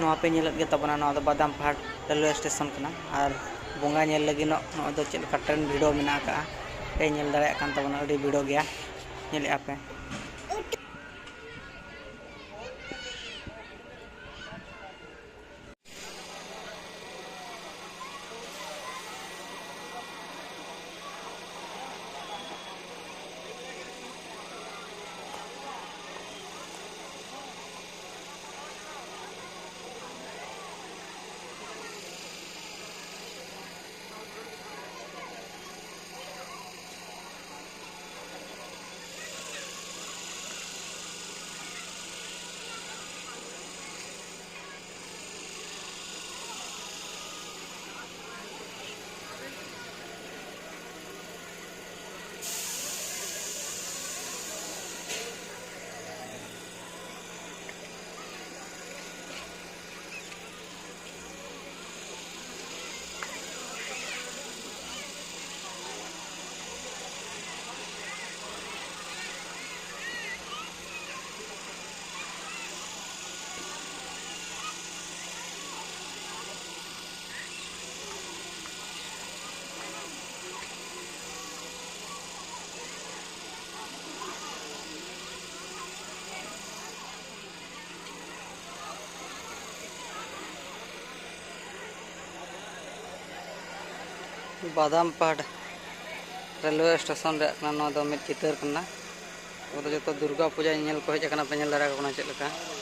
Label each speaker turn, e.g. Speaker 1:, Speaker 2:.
Speaker 1: नवा पे नेलत गे तबना नवा बादाम पहाड़ रेलवे स्टेशन कना और बोंगा नेल लगी नो दो चेल का ट्रेन भिड़ो मेना का पे नेल दाड़ा कान तबना अडी भिड़ो गया नेल आपे बादाम पहाड़ रेलवे स्टेशन रे चितर जो दुर्गा पूजा नेल को हज पे नेल दाड़ा चेक